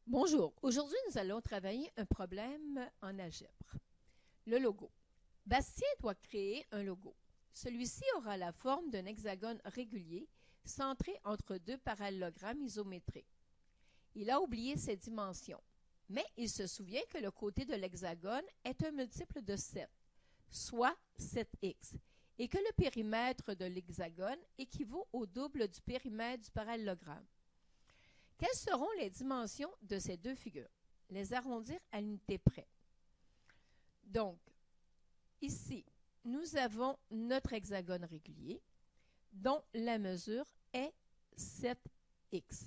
Bonjour, aujourd'hui nous allons travailler un problème en algèbre. Le logo. Bastien doit créer un logo. Celui-ci aura la forme d'un hexagone régulier centré entre deux parallélogrammes isométriques. Il a oublié ses dimensions, mais il se souvient que le côté de l'hexagone est un multiple de 7, soit 7x, et que le périmètre de l'hexagone équivaut au double du périmètre du parallélogramme. Quelles seront les dimensions de ces deux figures? Les arrondir à l'unité près. Donc, ici, nous avons notre hexagone régulier dont la mesure est 7x.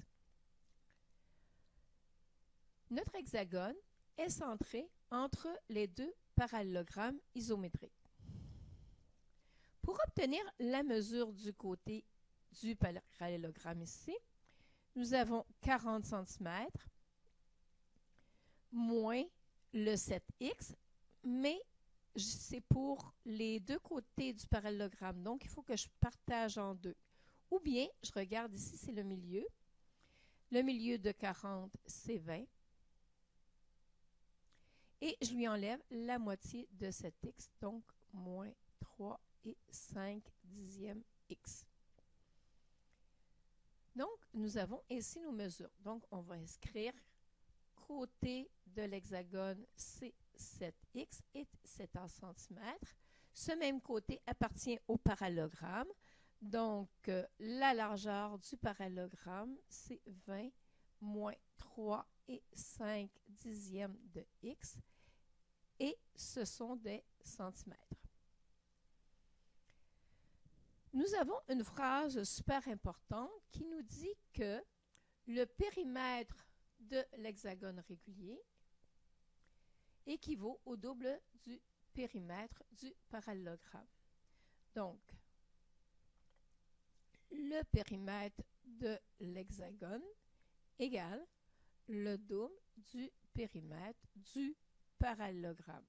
Notre hexagone est centré entre les deux parallélogrammes isométriques. Pour obtenir la mesure du côté du parallélogramme ici, nous avons 40 cm moins le 7x, mais c'est pour les deux côtés du parallélogramme. Donc, il faut que je partage en deux. Ou bien, je regarde ici, c'est le milieu. Le milieu de 40, c'est 20. Et je lui enlève la moitié de 7x, donc moins 3 et 5 dixièmes x. Donc, nous avons ici nos mesures. Donc, on va inscrire côté de l'hexagone, c'est 7x et c'est en centimètres. Ce même côté appartient au parallélogramme. Donc, la largeur du parallélogramme, c'est 20 moins 3 et 5 dixièmes de x. Et ce sont des centimètres. Nous avons une phrase super importante qui nous dit que le périmètre de l'hexagone régulier équivaut au double du périmètre du parallélogramme. Donc, le périmètre de l'hexagone égale le double du périmètre du parallélogramme.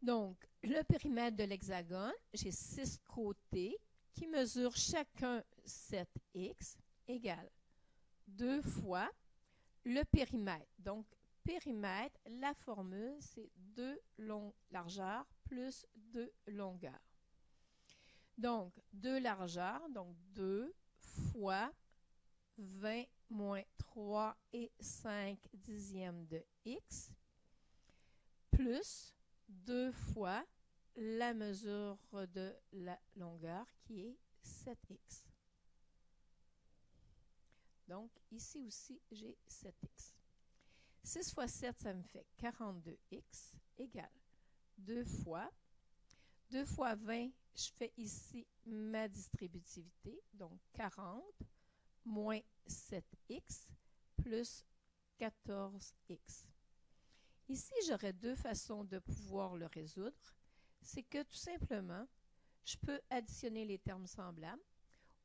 Donc, le périmètre de l'hexagone, j'ai 6 côtés qui mesurent chacun 7x égale 2 fois le périmètre. Donc, périmètre, la formule, c'est 2 largeurs plus 2 longueurs. Donc, 2 largeurs, donc 2 fois 20 moins 3 et 5 dixièmes de x, plus 2 fois la mesure de la longueur qui est 7x. Donc, ici aussi, j'ai 7x. 6 fois 7, ça me fait 42x égale 2 fois 20, je fais ici ma distributivité, donc 40 moins 7x plus 14x. Ici, j'aurais deux façons de pouvoir le résoudre. C'est que tout simplement, je peux additionner les termes semblables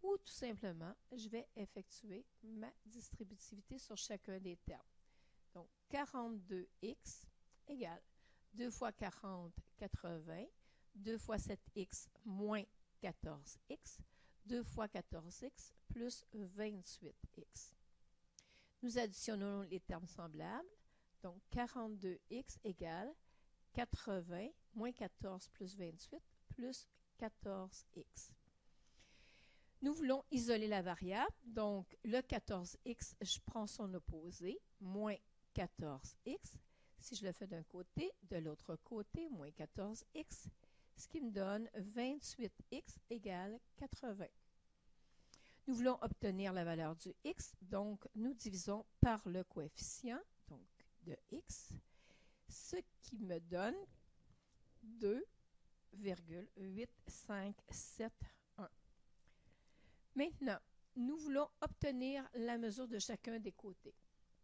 ou tout simplement, je vais effectuer ma distributivité sur chacun des termes. Donc, 42x égale 2 fois 40, 80, 2 fois 7x moins 14x, 2 fois 14x plus 28x. Nous additionnons les termes semblables. Donc, 42x égale 80 moins 14 plus 28 plus 14x. Nous voulons isoler la variable. Donc, le 14x, je prends son opposé, moins 14x. Si je le fais d'un côté, de l'autre côté, moins 14x, ce qui me donne 28x égale 80. Nous voulons obtenir la valeur du x, donc nous divisons par le coefficient, donc de x, ce qui me donne 2,8571. Maintenant, nous voulons obtenir la mesure de chacun des côtés.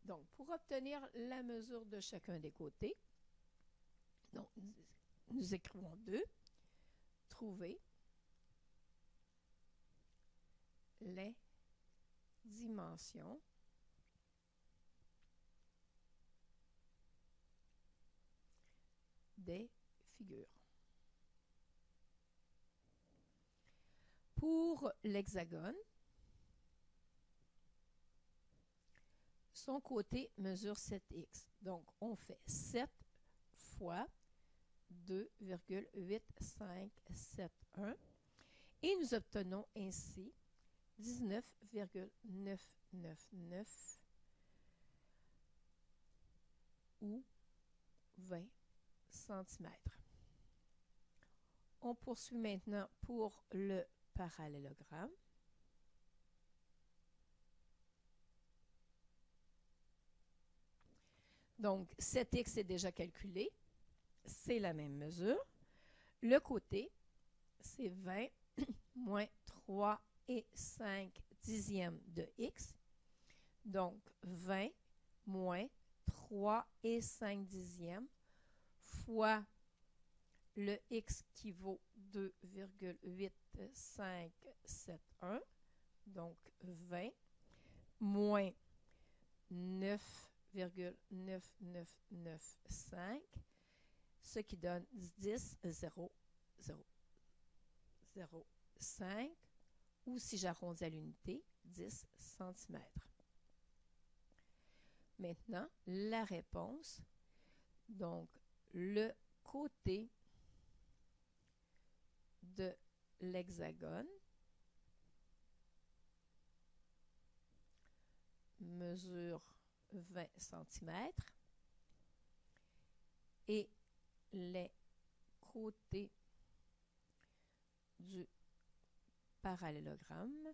Donc, pour obtenir la mesure de chacun des côtés, donc, nous écrivons 2, trouver les dimensions des figures. Pour l'hexagone, Son côté mesure 7x. Donc, on fait 7 fois 2,8571 et nous obtenons ainsi 19,999 ou 20 cm. On poursuit maintenant pour le parallélogramme. Donc, 7x est déjà calculé. C'est la même mesure. Le côté, c'est 20 moins 3 et 5 dixièmes de x. Donc, 20 moins 3 et 5 dixièmes fois le x qui vaut 2,8571. Donc, 20 moins 9,9995, ce qui donne 10,000,005, ou si j'arrondis à l'unité, 10 cm. Maintenant, la réponse. Donc, le côté de l'hexagone mesure 20 cm et les côtés du parallélogramme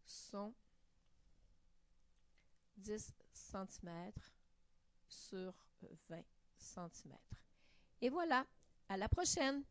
sont 10 cm sur 20 cm. Et voilà, à la prochaine!